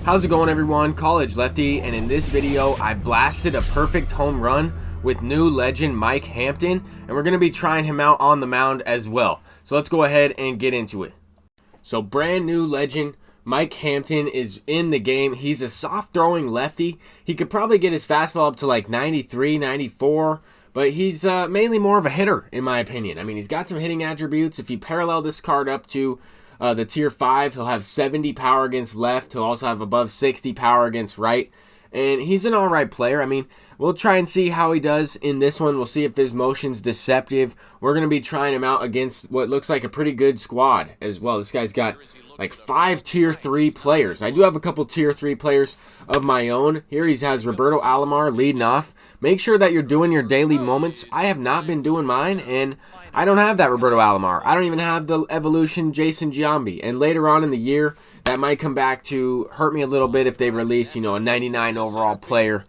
How's it going, everyone? College Lefty, and in this video I blasted a perfect home run with new legend Mike Hampton, and we're going to be trying him out on the mound as well. So let's go ahead and get into it. So brand new legend Mike Hampton is in the game. He's a soft throwing lefty. He could probably get his fastball up to like 93, 94, but he's mainly more of a hitter in my opinion. I mean, he's got some hitting attributes. If you parallel this card up to the tier 5, he'll have 70 power against left. He'll also have above 60 power against right. And he's an alright player. I mean, we'll try and see how he does in this one. We'll see if his motion's deceptive. We're going to be trying him out against what looks like a pretty good squad as well. This guy's got like 5 tier 3 players. I do have a couple tier 3 players of my own. Here he has Roberto Alomar leading off. Make sure that you're doing your daily moments. I have not been doing mine, and I don't have that Roberto Alomar. I don't even have the Evolution Jason Giambi. And later on in the year, that might come back to hurt me a little bit if they release, a 99 overall player.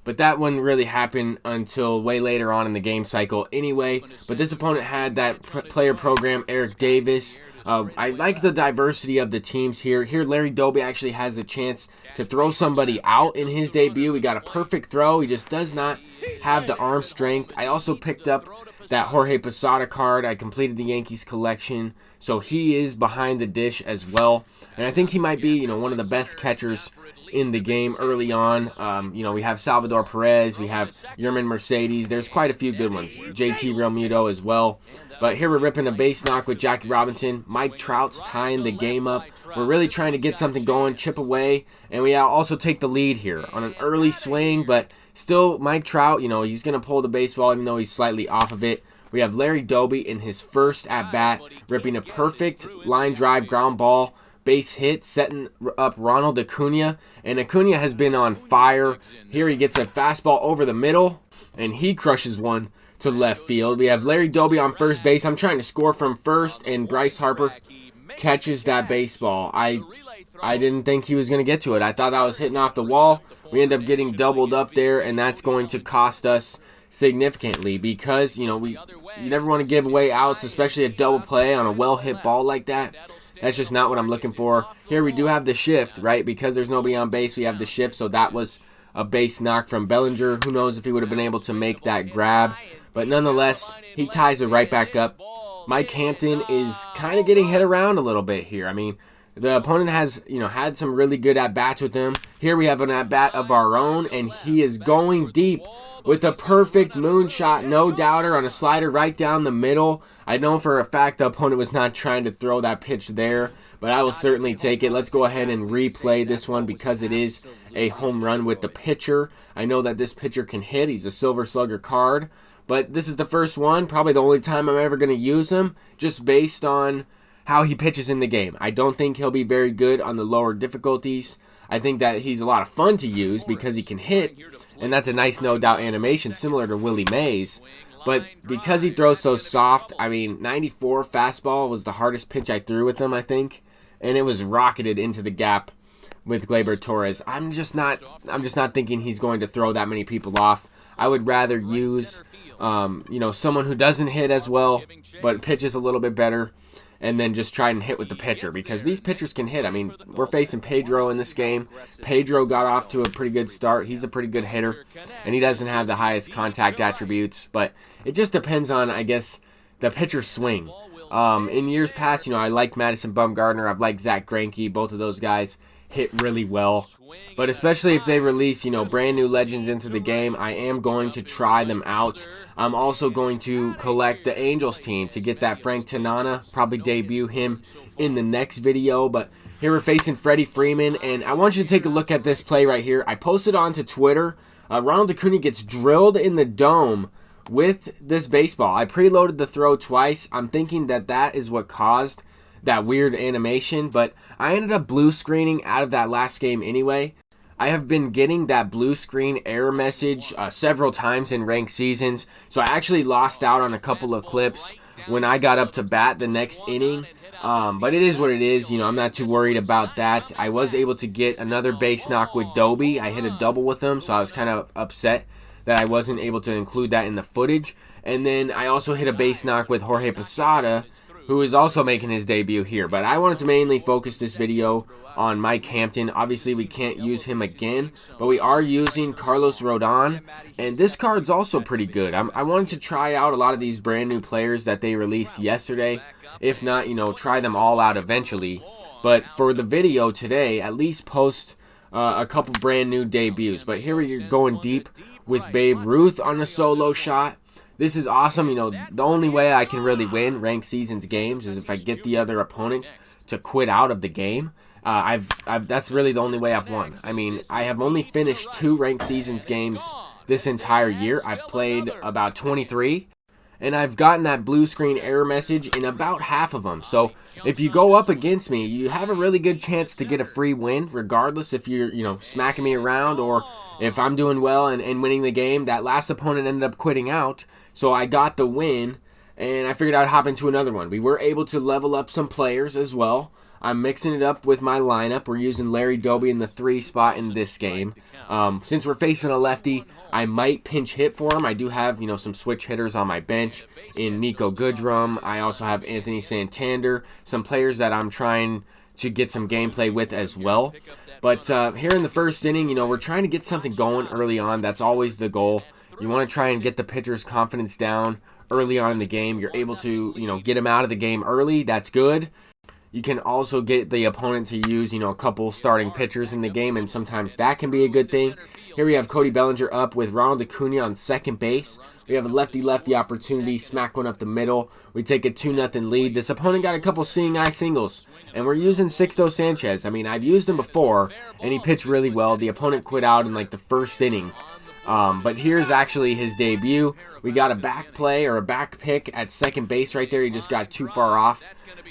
But that wouldn't really happen until way later on in the game cycle anyway. But this opponent had that player program, Eric Davis. I like the diversity of the teams here. Here, Larry Doby actually has a chance to throw somebody out in his debut. He got a perfect throw. He just does not have the arm strength. I also picked up that Jorge Posada card. I completed the Yankees collection. So he is behind the dish as well. And I think he might be, one of the best catchers in the game early on. We have Salvador Perez. We have Yerman Mercedes. There's quite a few good ones. JT Realmuto as well. But here we're ripping a base knock with Jackie Robinson. Mike Trout's tying the game up. We're really trying to get something going, chip away. And we also take the lead here on an early swing. But still, Mike Trout, he's going to pull the baseball even though he's slightly off of it. We have Larry Doby in his first at-bat, ripping a perfect line drive ground ball, base hit, setting up Ronald Acuna. And Acuna has been on fire. Here he gets a fastball over the middle, and he crushes one to left field. We have Larry Doby on first base. I'm trying to score from first, and Bryce Harper catches that baseball. I didn't think he was going to get to it. I thought I was hitting off the wall. We end up getting doubled up there, and that's going to cost us significantly because, you never want to give away outs, especially a double play on a well-hit ball like that. That's just not what I'm looking for. Here we do have the shift, right? Because there's nobody on base, we have the shift, so that was a base knock from Bellinger. Who knows if he would have been able to make that grab. But nonetheless, he ties it right back up. Mike Hampton is kind of getting hit around a little bit here. I mean, the opponent has, had some really good at-bats with him. Here we have an at-bat of our own, and he is going deep with a perfect moonshot, no doubter, on a slider right down the middle. I know for a fact the opponent was not trying to throw that pitch there, but I will certainly take it. Let's go ahead and replay this one because it is a home run with the pitcher. I know that this pitcher can hit. He's a Silver Slugger card, but this is the first one, probably the only time I'm ever going to use him, just based on how he pitches in the game. I don't think he'll be very good on the lower difficulties. I think that he's a lot of fun to use because he can hit, and that's a nice no-doubt animation similar to Willie Mays. But because he throws so soft, 94 fastball was the hardest pitch I threw with him, I think, and it was rocketed into the gap with Gleyber Torres. I'm just not thinking he's going to throw that many people off. I would rather use someone who doesn't hit as well but pitches a little bit better, and then just try and hit with the pitcher, because these pitchers can hit. We're facing Pedro in this game. Pedro got off to a pretty good start. He's a pretty good hitter, and he doesn't have the highest contact attributes, but it just depends on, I guess, the pitcher's swing. In years past, I liked Madison Bumgarner. I've liked Zach Greinke. Both of those guys hit really well. But especially if they release, brand new legends into the game, I am going to try them out. I'm also going to collect the Angels team to get that Frank Tanana, probably debut him in the next video. But here we're facing Freddie Freeman, and I want you to take a look at this play right here. I posted onto Twitter. Ronald Acuna gets drilled in the dome with this baseball. I preloaded the throw twice. I'm thinking that is what caused that weird animation, but I ended up blue screening out of that last game anyway. I have been getting that blue screen error message several times in ranked seasons, so I actually lost out on a couple of clips when I got up to bat the next inning. But it is what it is. I'm not too worried about that. I was able to get another base knock with Doby. I hit a double with him, so I was kind of upset that I wasn't able to include that in the footage. And then I also hit a base knock with Jorge Posada, who is also making his debut here. But I wanted to mainly focus this video on Mike Hampton. Obviously, we can't use him again, but we are using Carlos Rodon, and this card's also pretty good. I wanted to try out a lot of these brand new players that they released yesterday. If not, you know, try them all out eventually. But for the video today, at least post a couple brand new debuts. But here we're going deep with Babe Ruth on a solo shot. This is awesome. You know, the only way I can really win ranked seasons games is if I get the other opponent to quit out of the game. That's really the only way I've won. I mean, I have only finished 2 ranked seasons games this entire year. I've played about 23, and I've gotten that blue screen error message in about half of them. So if you go up against me, you have a really good chance to get a free win, regardless if you're, you know, smacking me around or if I'm doing well and winning the game. That last opponent ended up quitting out, so I got the win, and I figured I'd hop into another one. We were able to level up some players as well. I'm mixing it up with my lineup. We're using Larry Doby in the 3 spot in this game. Since we're facing a lefty, I might pinch hit for him. I do have, you know, some switch hitters on my bench in Nico Goodrum. I also have Anthony Santander, some players that I'm trying to get some gameplay with as well. But here in the first inning, you know, we're trying to get something going early on. That's always the goal. You want to try and get the pitcher's confidence down early on in the game. You're able to, you know, get him out of the game early. That's good. You can also get the opponent to use, you know, a couple starting pitchers in the game, and sometimes that can be a good thing. Here we have Cody Bellinger up with Ronald Acuna on second base. We have a lefty-lefty opportunity, smack one up the middle. We take a 2-0 lead. This opponent got a couple seeing eye singles, and we're using Sixto Sanchez. I mean, I've used him before, and he pitched really well. The opponent quit out in like the first inning. But here's actually his debut. We got a back play or a back pick at second base right there. He just got too far off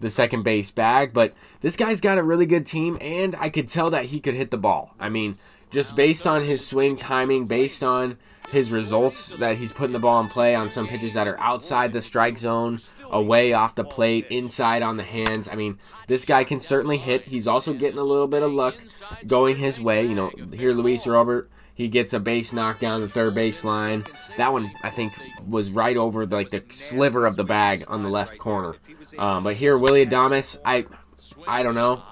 the second base bag. But this guy's got a really good team, and I could tell that he could hit the ball. I mean, just based on his swing timing, based on his results that he's putting the ball in play on some pitches that are outside the strike zone, away off the plate, inside on the hands. I mean, this guy can certainly hit. He's also getting a little bit of luck going his way. You know, here Luis Robert, he gets a base knock down the third baseline. That one, I think, was right over like the sliver of the bag on the left corner. But here, Willy Adames, I don't know.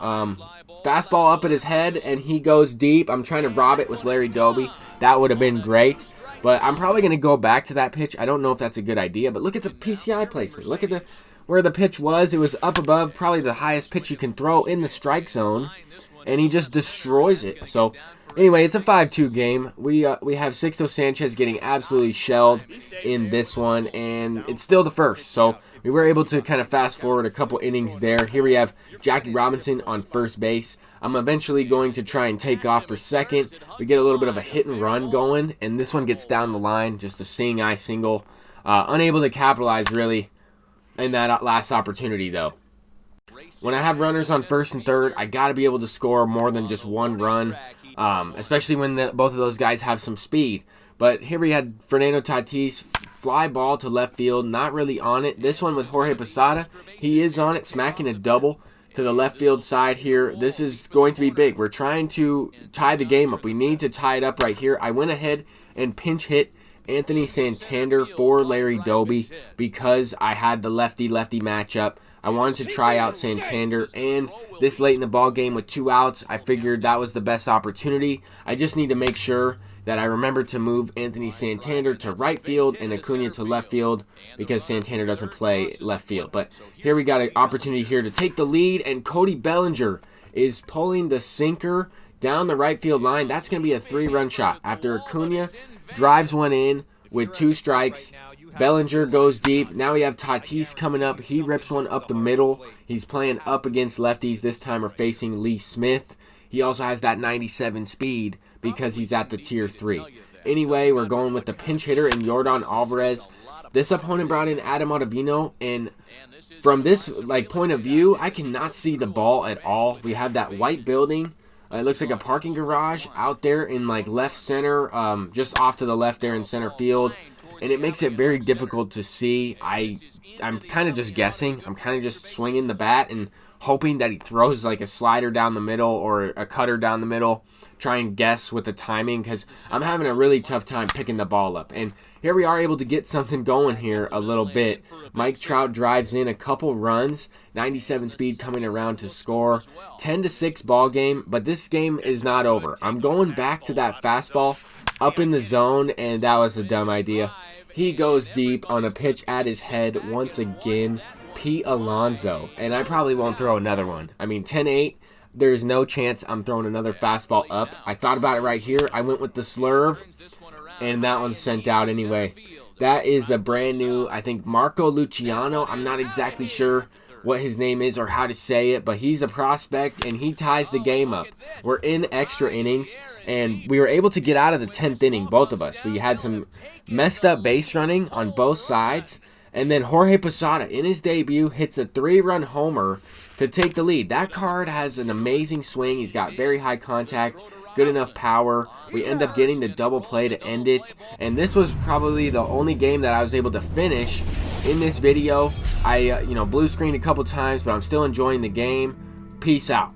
Fastball up at his head, and he goes deep. I'm trying to rob it with Larry Doby. That would have been great. But I'm probably going to go back to that pitch. I don't know if that's a good idea, but look at the PCI placement. Look at where the pitch was. It was up above, probably the highest pitch you can throw in the strike zone, and he just destroys it. So anyway, it's a 5-2 game. We have Sixto Sanchez getting absolutely shelled in this one, and it's still the first. So we were able to kind of fast forward a couple innings there. Here we have Jackie Robinson on first base. I'm eventually going to try and take off for second. We get a little bit of a hit and run going, and this one gets down the line, just a seeing eye single. Unable to capitalize really in that last opportunity though. When I have runners on first and third, I got to be able to score more than just one run, especially when both of those guys have some speed. But here we had Fernando Tatis, fly ball to left field, not really on it. This one with Jorge Posada, he is on it, smacking a double to the left field side here. This is going to be big. We're trying to tie the game up. We need to tie it up right here. I went ahead and pinch hit Anthony Santander for Larry Doby because I had the lefty-lefty matchup. I wanted to try out Santander, and this late in the ball game with 2 outs, I figured that was the best opportunity. I just need to make sure that I remember to move Anthony Santander to right field and Acuna to left field because Santander doesn't play left field. But here we got an opportunity here to take the lead, and Cody Bellinger is pulling the sinker down the right field line. That's going to be a 3-run shot. After Acuna drives one in with 2 strikes, Bellinger goes deep. Now we have Tatis coming up. He rips one up the middle. He's playing up against lefties. This time we're facing Lee Smith. He also has that 97 speed because he's at the tier 3. Anyway, we're going with the pinch hitter in Yordan Alvarez. This opponent brought in Adam Ottavino, and from this point of view, I cannot see the ball at all. We have that white building. It looks like a parking garage out there in left center, just off to the left there in center field, and it makes it very difficult to see. I'm kind of just guessing. I'm kind of just swinging the bat and hoping that he throws like a slider down the middle or a cutter down the middle. Try and guess with the timing, because I'm having a really tough time picking the ball up. And here we are able to get something going here a little bit. Mike Trout drives in a couple runs, 97 speed coming around to score. 10-6 ball game, but this game is not over. I'm going back to that fastball up in the zone, and that was a dumb idea. He goes deep on a pitch at his head once again. Pete Alonso, and I probably won't throw another one. I mean, 10-8. There's no chance I'm throwing another fastball up. I thought about it right here. I went with the slurve, and that one's sent out anyway. That is a brand new, I think, Marco Luciano. I'm not exactly sure what his name is or how to say it, but he's a prospect, and he ties the game up. We're in extra innings, and we were able to get out of the 10th inning, both of us. We had some messed up base running on both sides, and then Jorge Posada, in his debut, hits a 3-run homer to take the lead. That card has an amazing swing. He's got very high contact, good enough power. We end up getting the double play to end it, and this was probably the only game that I was able to finish in this video. I blue screened a couple times, but I'm still enjoying the game. Peace out.